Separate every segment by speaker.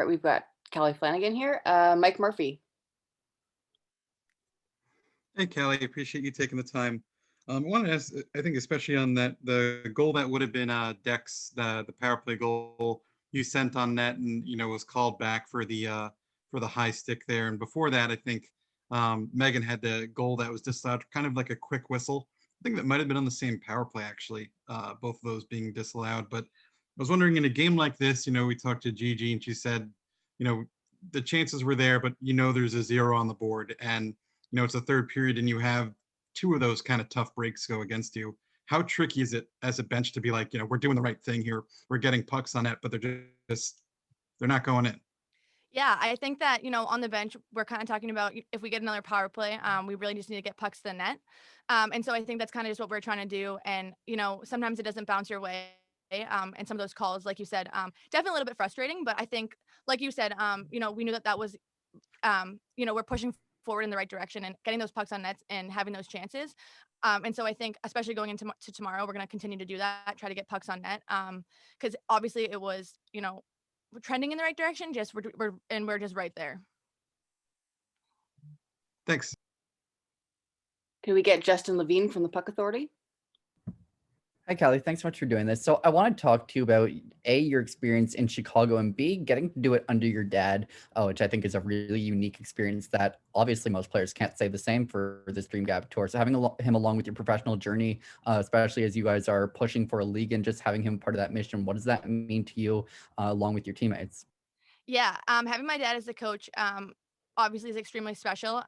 Speaker 1: right, we've got Kelly Flanagan here. Mike Murphy.
Speaker 2: Hey, Callie, appreciate you taking the time. I wanted to ask, I think especially on that, the goal that would have been Dex, the power play goal you sent on net and, was called back for the high stick there. And before that, I think Megan had the goal that was disallowed, kind of like a quick whistle. I think that might have been on the same power play, actually, both of those being disallowed. But I was wondering in a game like this, we talked to Gigi and she said, you know, the chances were there, but there's a 0 on the board. And it's a third period and you have two of those kind of tough breaks go against you. How tricky is it as a bench to be like, we're doing the right thing here. We're getting pucks on it, but they're not going in.
Speaker 3: Yeah, I think that, on the bench, we're kind of talking about if we get another power play, we really just need to get pucks to the net. And so I think that's kind of just what we're trying to do. And, sometimes it doesn't bounce your way. And some of those calls, like you said, definitely a little bit frustrating. But I think, like you said, we knew that was, we're pushing forward in the right direction and getting those pucks on nets and having those chances. And so I think, especially going into to tomorrow, we're going to continue to do that, try to get pucks on net. Because obviously it was, we're trending in the right direction. Just we're just right there.
Speaker 2: Thanks.
Speaker 1: Can we get Justin Levine from the Puck Authority?
Speaker 4: Hi, Callie. Thanks so much for doing this. So I want to talk to you about A, your experience in Chicago, and B, getting to do it under your dad, which I think is a really unique experience that obviously most players can't say the same for this Dream Gap Tour. So having him along with your professional journey, especially as you guys are pushing for a league and just having him part of that mission, what does that mean to you along with your teammates?
Speaker 3: Yeah, having my dad as a coach, obviously is extremely special.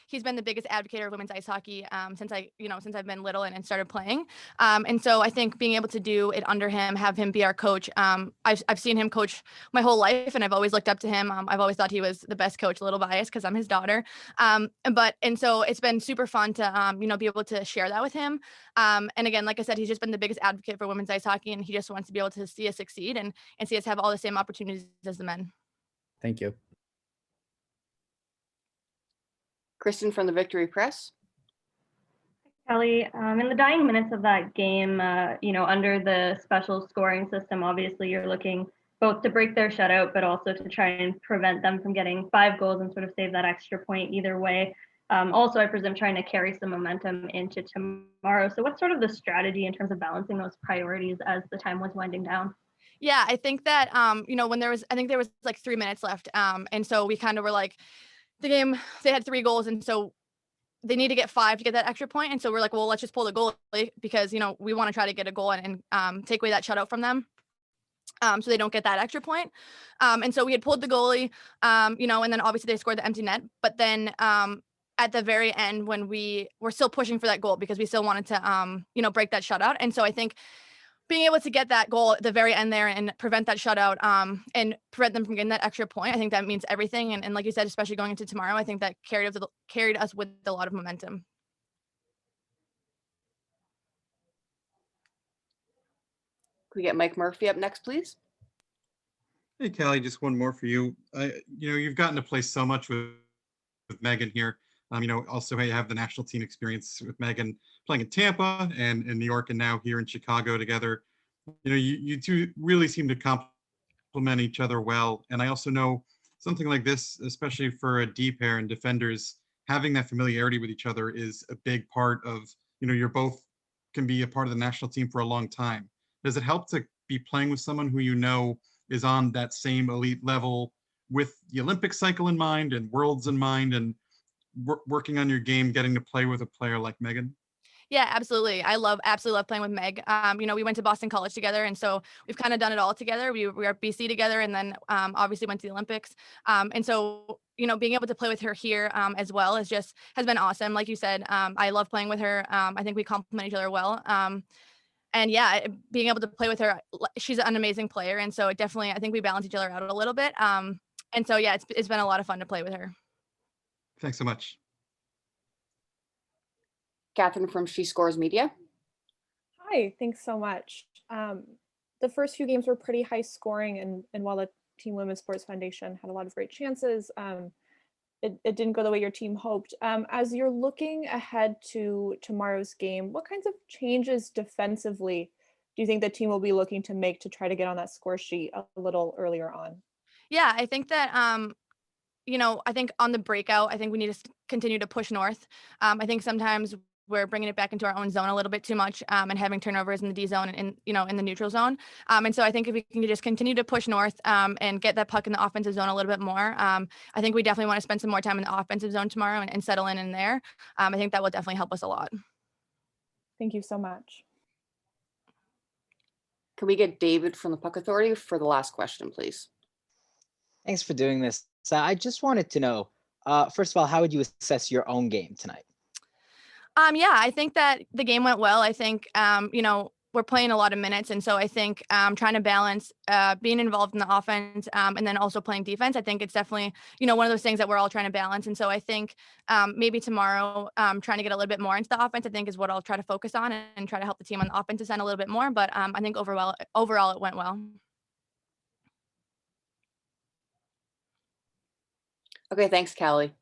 Speaker 3: He's been the biggest advocate of women's ice hockey since I've been little and started playing. And so I think being able to do it under him, have him be our coach. I've seen him coach my whole life, and I've always looked up to him. I've always thought he was the best coach. A little biased because I'm his daughter. And so it's been super fun to be able to share that with him. And again, like I said, he's just been the biggest advocate for women's ice hockey, and he just wants to be able to see us succeed and see us have all the same opportunities as the men.
Speaker 4: Thank you.
Speaker 1: Kristen from the Victory Press.
Speaker 5: Kelly, in the dying minutes of that game, under the special scoring system, obviously you're looking both to break their shutout, but also to try and prevent them from getting 5 goals and sort of save that extra point either way. Also, I presume trying to carry some momentum into tomorrow. So what's sort of the strategy in terms of balancing those priorities as the time was winding down?
Speaker 3: Yeah, I think that, when there was like 3 minutes left. And so we kind of were like, the game, they had 3 goals. And so they need to get 5 to get that extra point. And so we're like, well, let's just pull the goalie because, we want to try to get a goal and take away that shutout from them. So they don't get that extra point. And so we had pulled the goalie, and then obviously they scored the empty net. But then at the very end, when we were still pushing for that goal because we still wanted to, break that shutout. And so I think being able to get that goal at the very end there and prevent that shutout and prevent them from getting that extra point, I think that means everything. And like you said, especially going into tomorrow, I think that carried us with a lot of momentum.
Speaker 1: Can we get Mike Murphy up next, please?
Speaker 2: Hey, Callie, just one more for you. You've gotten to play so much with Megan here. Also you have the national team experience with Megan playing in Tampa and in New York and now here in Chicago together. You two really seem to complement each other well. And I also know something like this, especially for a D pair and defenders, having that familiarity with each other is a big part of, you're both can be a part of the national team for a long time. Does it help to be playing with someone who is on that same elite level with the Olympic cycle in mind and worlds in mind and working on your game, getting to play with a player like Megan?
Speaker 3: Yeah, absolutely. Absolutely love playing with Meg. We went to Boston College together, and so we've kind of done it all together. We were at BC together, and then obviously went to the Olympics. And so being able to play with her here as well has been awesome. Like you said, I love playing with her. I think we complement each other well. And yeah, being able to play with her, she's an amazing player, and so I think we balance each other out a little bit. And so yeah, it's been a lot of fun to play with her.
Speaker 2: Thanks so much.
Speaker 1: Catherine from She Scores Media.
Speaker 6: Hi, thanks so much. The first few games were pretty high scoring, and while the Team Women's Sports Foundation had a lot of great chances, it didn't go the way your team hoped. As you're looking ahead to tomorrow's game, what kinds of changes defensively do you think the team will be looking to make to try to get on that score sheet a little earlier on?
Speaker 3: Yeah, I think that I think on the breakout, I think we need to continue to push north. I think sometimes we're bringing it back into our own zone a little bit too much, and having turnovers in the D zone and in the neutral zone. And so I think if we can just continue to push north, and get that puck in the offensive zone a little bit more, I think we definitely want to spend some more time in the offensive zone tomorrow and settle in there. I think that will definitely help us a lot.
Speaker 6: Thank you so much.
Speaker 1: Can we get David from the Puck Authority for the last question, please?
Speaker 7: Thanks for doing this. So I just wanted to know, first of all, how would you assess your own game tonight?
Speaker 3: Yeah, I think that the game went well. I think, we're playing a lot of minutes. And so I think trying to balance being involved in the offense, and then also playing defense. I think it's definitely, one of those things that we're all trying to balance. And so I think maybe tomorrow, trying to get a little bit more into the offense, I think is what I'll try to focus on and try to help the team on the offensive end a little bit more. But I think overall it went well.
Speaker 1: Okay, thanks, Callie.